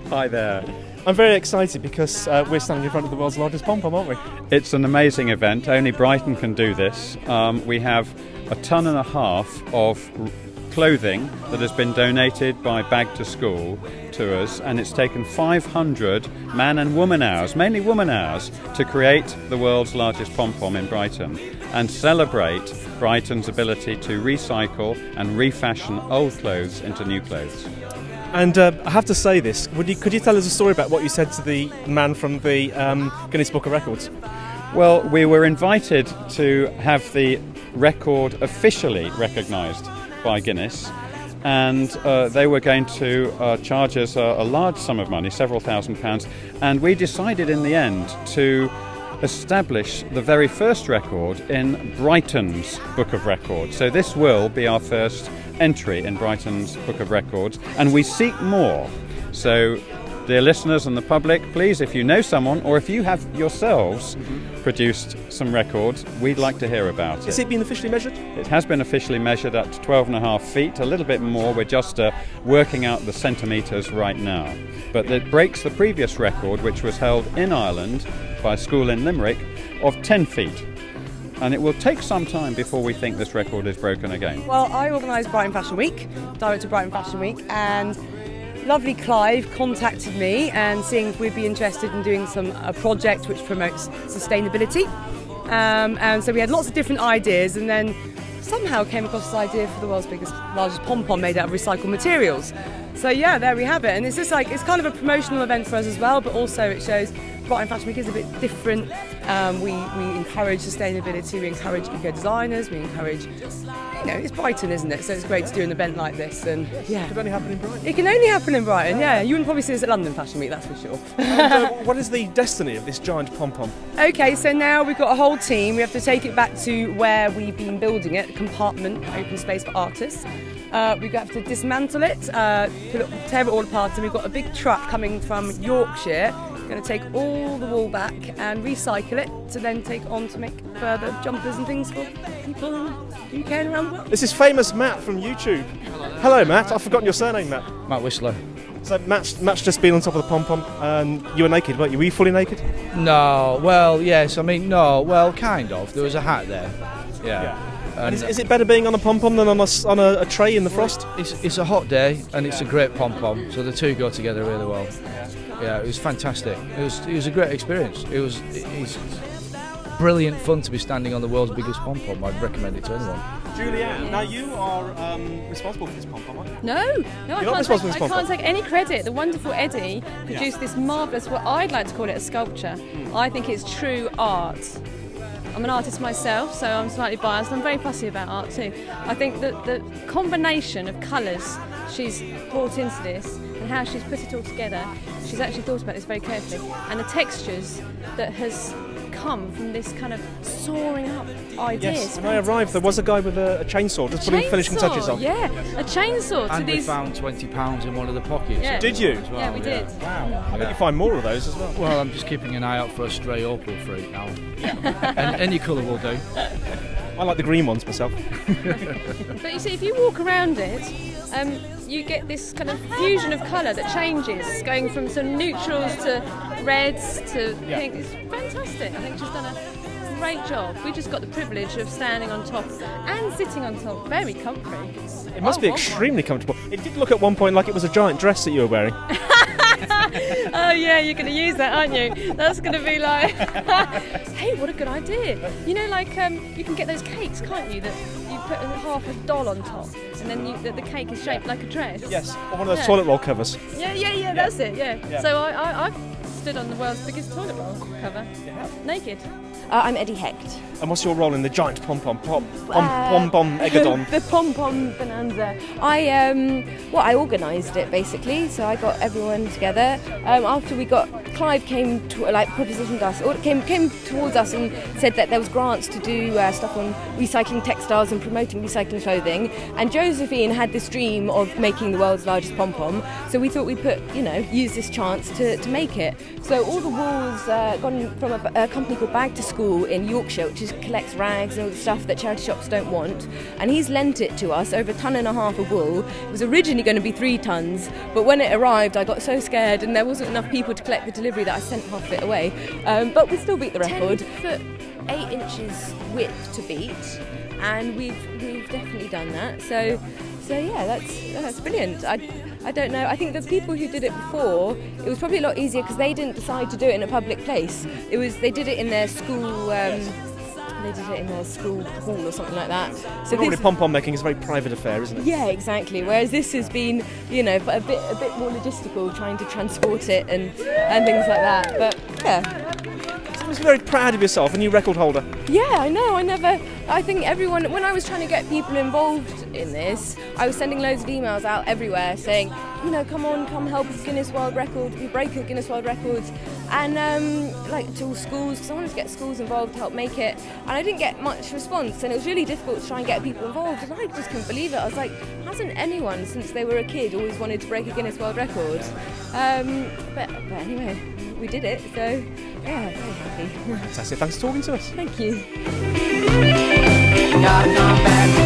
Hi there. I'm very excited because we're standing in front of the world's largest pom-pom, aren't we? It's an amazing event. Only Brighton can do this. We have 1.5 tons of clothing that has been donated by Bag to School to us, and it's taken 500 man and woman hours, mainly woman hours, to create the world's largest pom-pom in Brighton and celebrate Brighton's ability to recycle and refashion old clothes into new clothes. And I have to say this, could you tell us a story about what you said to the man from the Guinness Book of Records? Well, we were invited to have the record officially recognised by Guinness, and they were going to charge us a large sum of money, several £1,000s, and we decided in the end to establish the very first record in Brighton's Book of Records. So this will be our first entry in Brighton's Book of Records, and we seek more. So, dear listeners and the public, please, if you know someone or if you have yourselves produced some records, we'd like to hear about it. Has it been officially measured? It has been officially measured at 12.5 feet, a little bit more. We're just working out the centimetres right now. But it breaks the previous record, which was held in Ireland by a school in Limerick, of 10 feet. And it will take some time before we think this record is broken again. Well, I organised Brighton Fashion Week, director of Brighton Fashion Week, and lovely Clive contacted me and seeing if we'd be interested in doing a project which promotes sustainability. And so we had lots of different ideas, and then somehow came across this idea for the world's largest pom-pom made out of recycled materials. So yeah, there we have it. And it's just like, it's kind of a promotional event for us as well, but also it shows Brighton Fashion Week is a bit different. We encourage sustainability, we encourage eco-designers, we encourage, you know, it's Brighton, isn't it? So it's great to do an event like this, and yeah. It can only happen in Brighton. It can only happen in Brighton, yeah. You wouldn't probably see us at London Fashion Week, that's for sure. And, what is the destiny of this giant pom-pom? Okay, so now we've got a whole team. We have to take it back to where we've been building it, the compartment, open space for artists. We have to dismantle it, tear it all apart, and we've got a big truck coming from Yorkshire. We're going to take all the wool back and recycle it to then take on to make further jumpers and things for people in the UK and around the world. This is famous Matt from YouTube. Hello Matt, I've forgotten your surname, Matt. Matt Whistler. So Matt's just been on top of the pom-pom, and you were naked, weren't you? Were you fully naked? No, well, yes, I mean, no, well, kind of. There was a hat there. Yeah. And is it better being on a pom-pom than on a tray in the frost? It's a hot day and it's a great pom-pom, so the two go together really well. Yeah, it was fantastic. It was a great experience. It's brilliant fun to be standing on the world's biggest pom-pom. I'd recommend it to anyone. Julianne, now you are responsible for this pom-pom, aren't you? No, I can't take any credit. The wonderful Eddie produced this marvellous, what I'd like to call it a sculpture. I think it's true art. I'm an artist myself, so I'm slightly biased. I'm very fussy about art too. I think that the combination of colours she's brought into this and how she's put it all together, she's actually thought about this very carefully. And the textures that has come from this kind of soaring up idea. Yes, when I arrived there was a guy with a chainsaw just putting finishing touches on. Yeah, a chainsaw to and these... we found £20 in one of the pockets. Yeah. Did you? Well, yeah, we did. Wow. I bet you find more of those as well. Well, I'm just keeping an eye out for a stray opal fruit now. And any colour will do. I like the green ones myself. But you see, if you walk around it, you get this kind of fusion of colour that changes, going from some neutrals to reds to pink. It's fantastic. I think she's done a great job. We just got the privilege of standing on top and sitting on top. Very comfy. It must be extremely comfortable. It did look at one point like it was a giant dress that you were wearing. Oh yeah, you're going to use that, aren't you? That's going to be like, hey, what a good idea. You know, like you can get those cakes, can't you, that you put half a doll on top and then the cake is shaped like a dress. Yes, or one of those toilet roll covers. Yeah, that's it, yeah. So I've stood on the world's biggest toilet roll cover, naked. I'm Eddie Hecht. And what's your role in the giant pom-pom Egadon? The pom-pom bonanza. I organised it basically, so I got everyone together. After Clive came propositioned us, or came towards us and said that there was grants to do stuff on recycling textiles and promoting recycling clothing. And Josephine had this dream of making the world's largest pom-pom, so we thought we'd use this chance to make it. So all the wool's gone from a company called Bag to School in Yorkshire, which collects rags and all the stuff that charity shops don't want. And he's lent it to us, over 1.5 tons of wool. It was originally going to be 3 tons, but when it arrived, I got so scared and there wasn't enough people to collect the delivery that I sent half of it away. But we still beat the record. 10 foot 8 inches width to beat, and we've definitely done that. So yeah, that's brilliant. I don't know. I think the people who did it before, it was probably a lot easier because they didn't decide to do it in a public place. They did it in their school. They did it in their school hall or something like that. So normally pom-pom making is a very private affair, isn't it? Yeah, exactly. Whereas this has been, a bit more logistical, trying to transport it and things like that. But yeah. You must be very proud of yourself, a new record holder. Yeah, I know. I think everyone, when I was trying to get people involved in this, I was sending loads of emails out everywhere saying, come help with Guinness World Record, we break a Guinness World Records, and to all schools, because I wanted to get schools involved to help make it, and I didn't get much response, and it was really difficult to try and get people involved, and I just couldn't believe it. I was like, hasn't anyone since they were a kid always wanted to break a Guinness World Record? But anyway, we did it, so yeah, very happy. Fantastic, thanks for talking to us. Thank you. Gotta come back.